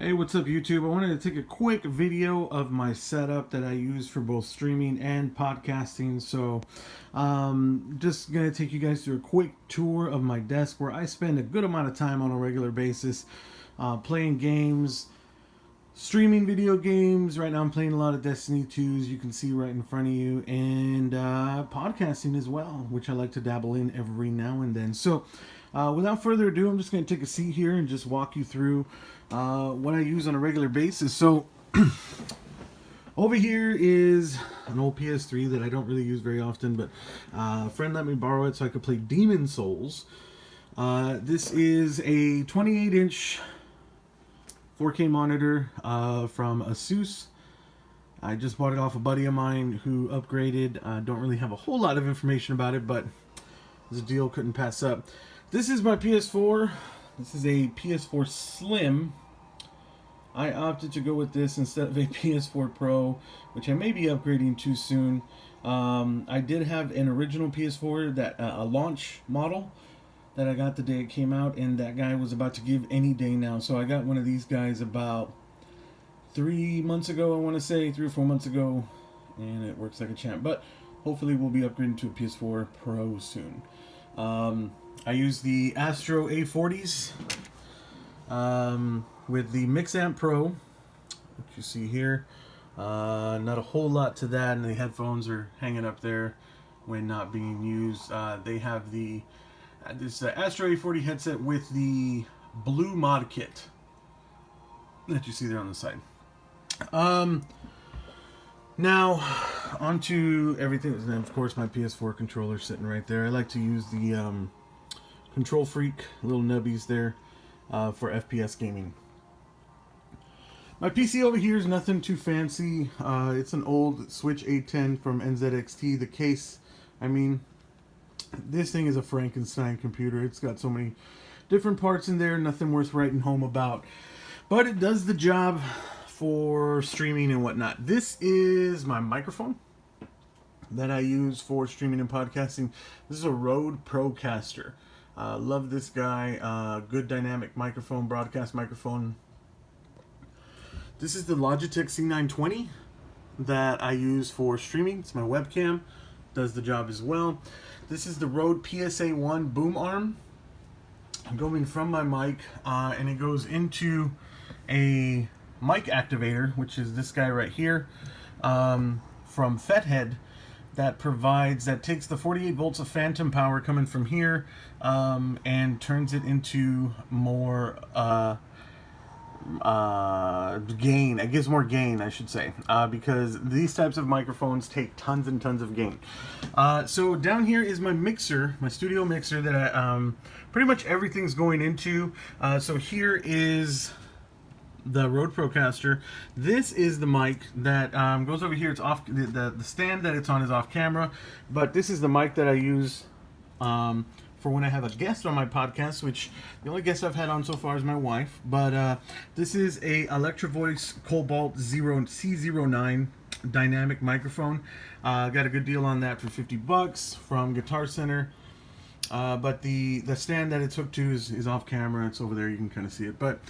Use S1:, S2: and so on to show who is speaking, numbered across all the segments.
S1: Hey, what's up YouTube? I wanted to take a quick video of my setup that I use for both streaming and podcasting. So just gonna take you guys through a quick tour of my desk where I spend a good amount of time on a regular basis playing games, streaming video games. Right now I'm playing a lot of Destiny 2s, you can see right in front of you, and podcasting as well, which I like to dabble in every now and then. So without further ado, I'm just going to take a seat here and just walk you through what I use on a regular basis. So over here is an old PS3 that I don't really use very often, but a friend let me borrow it so I could play Demon Souls. This is a 28-inch 4K monitor from Asus. I just bought it off a buddy of mine who upgraded. Don't really have a whole lot of information about it, but it was a deal couldn't pass up. This is my PS4. This is a PS4 Slim. I opted to go with this instead of a PS4 Pro, which I may be upgrading too soon. I did have an original PS4, that a launch model that I got the day it came out, and that guy was about to give any day now. So I got one of these guys about 3 months ago, I want to say, 3 or 4 months ago, and it works like a champ. But hopefully we'll be upgrading to a PS4 Pro soon. I use the Astro A40s with the Mixamp Pro, which you see here. Not a whole lot to that, and the headphones are hanging up there when not being used. They have this Astro A40 headset with the blue mod kit that you see there on the side. Now onto everything, and of course my PS4 controller sitting right there. I like to use the Control Freak little nubbies there for FPS gaming. My PC over here is nothing too fancy. It's an old Switch 810 from NZXT. The case, I mean, this thing is a Frankenstein computer. It's got so many different parts in there, nothing worth writing home about. But it does the job for streaming and whatnot. This is my microphone that I use for streaming and podcasting. This is a Rode Procaster. Love this guy. Good dynamic microphone, broadcast microphone. This is the Logitech C920 that I use for streaming. It's my webcam. Does the job as well. This is the Rode PSA-1 boom arm going from my mic, and it goes into a mic activator, which is this guy right here, from Fethead, that takes the 48 volts of phantom power coming from here and turns it into more gain. It gives more gain, I should say, because these types of microphones take tons and tons of gain. So down here is my mixer, my studio mixer that I pretty much everything's going into. So here is the Rode Procaster. This is the mic that goes over here. It's off, the stand that it's on is off camera, but this is the mic that I use for when I have a guest on my podcast, which the only guest I've had on so far is my wife. But this is a Electro Voice Cobalt C09 dynamic microphone. Got a good deal on that for $50 from Guitar Center. But the stand that it's hooked to is off camera. It's over there, you can kind of see it. But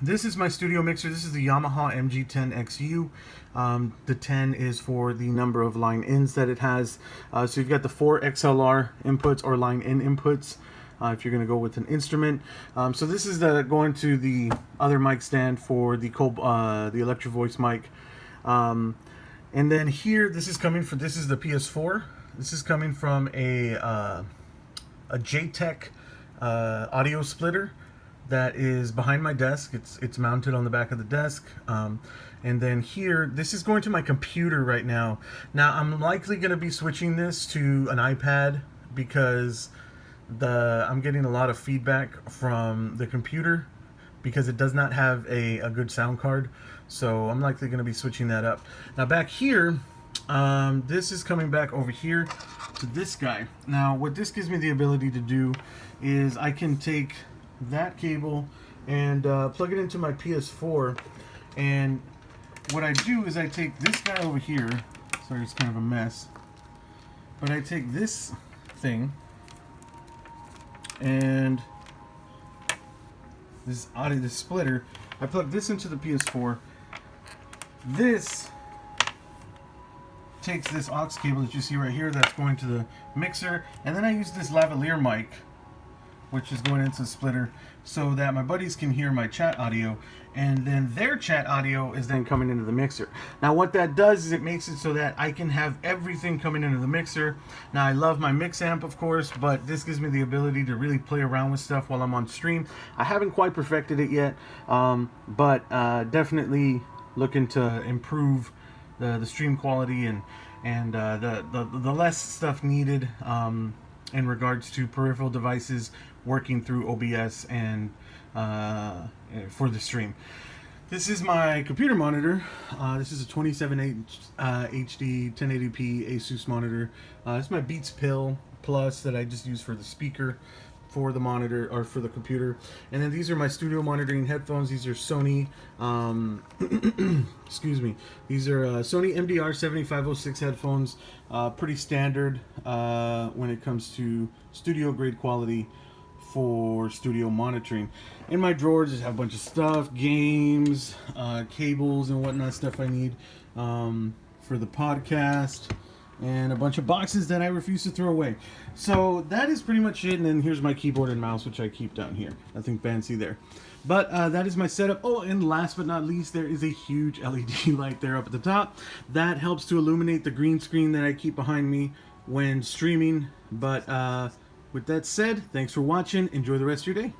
S1: this is my studio mixer. This is the Yamaha MG10XU. The 10 is for the number of line ins that it has. So you've got the 4 XLR inputs or line in inputs if you're going to go with an instrument. So this is going to the other mic stand for the Electro Voice mic. And then here, this is the PS4. This is coming from a JTech audio splitter that is behind my desk. It's mounted on the back of the desk. And then here, this is going to my computer right now. Now, I'm likely going to be switching this to an iPad because I'm getting a lot of feedback from the computer because it does not have a good sound card. So I'm likely going to be switching that up. Now back here, this is coming back over here to this guy. Now what this gives me the ability to do is I can take that cable and plug it into my PS4, and what I do is I take this guy over here. Sorry, it's kind of a mess, but I take this thing and this audio, this splitter. I plug this into the PS4. This takes this aux cable that you see right here that's going to the mixer, and then I use this lavalier mic, which is going into the splitter, so that my buddies can hear my chat audio, and then their chat audio is then coming into the mixer. Now what that does is it makes it so that I can have everything coming into the mixer. Now I love my mix amp, of course, but this gives me the ability to really play around with stuff while I'm on stream. I haven't quite perfected it yet, but definitely looking to improve the stream quality and the less stuff needed in regards to peripheral devices working through OBS and for the stream. This is my computer monitor. This is a 27-inch HD 1080p Asus monitor. This is my Beats Pill Plus that I just use for the speaker for the monitor, or for the computer. And then these are my studio monitoring headphones. These are Sony excuse me, these are Sony MDR 7506 headphones. Pretty standard when it comes to studio grade quality for studio monitoring. In my drawers just have a bunch of stuff, games, cables and whatnot, stuff I need for the podcast, and a bunch of boxes that I refuse to throw away. So that is pretty much it. And then here's my keyboard and mouse, which I keep down here. Nothing fancy there. But that is my setup. Oh, and last but not least, there is a huge LED light there up at the top. That helps to illuminate the green screen that I keep behind me when streaming. But with that said, thanks for watching. Enjoy the rest of your day.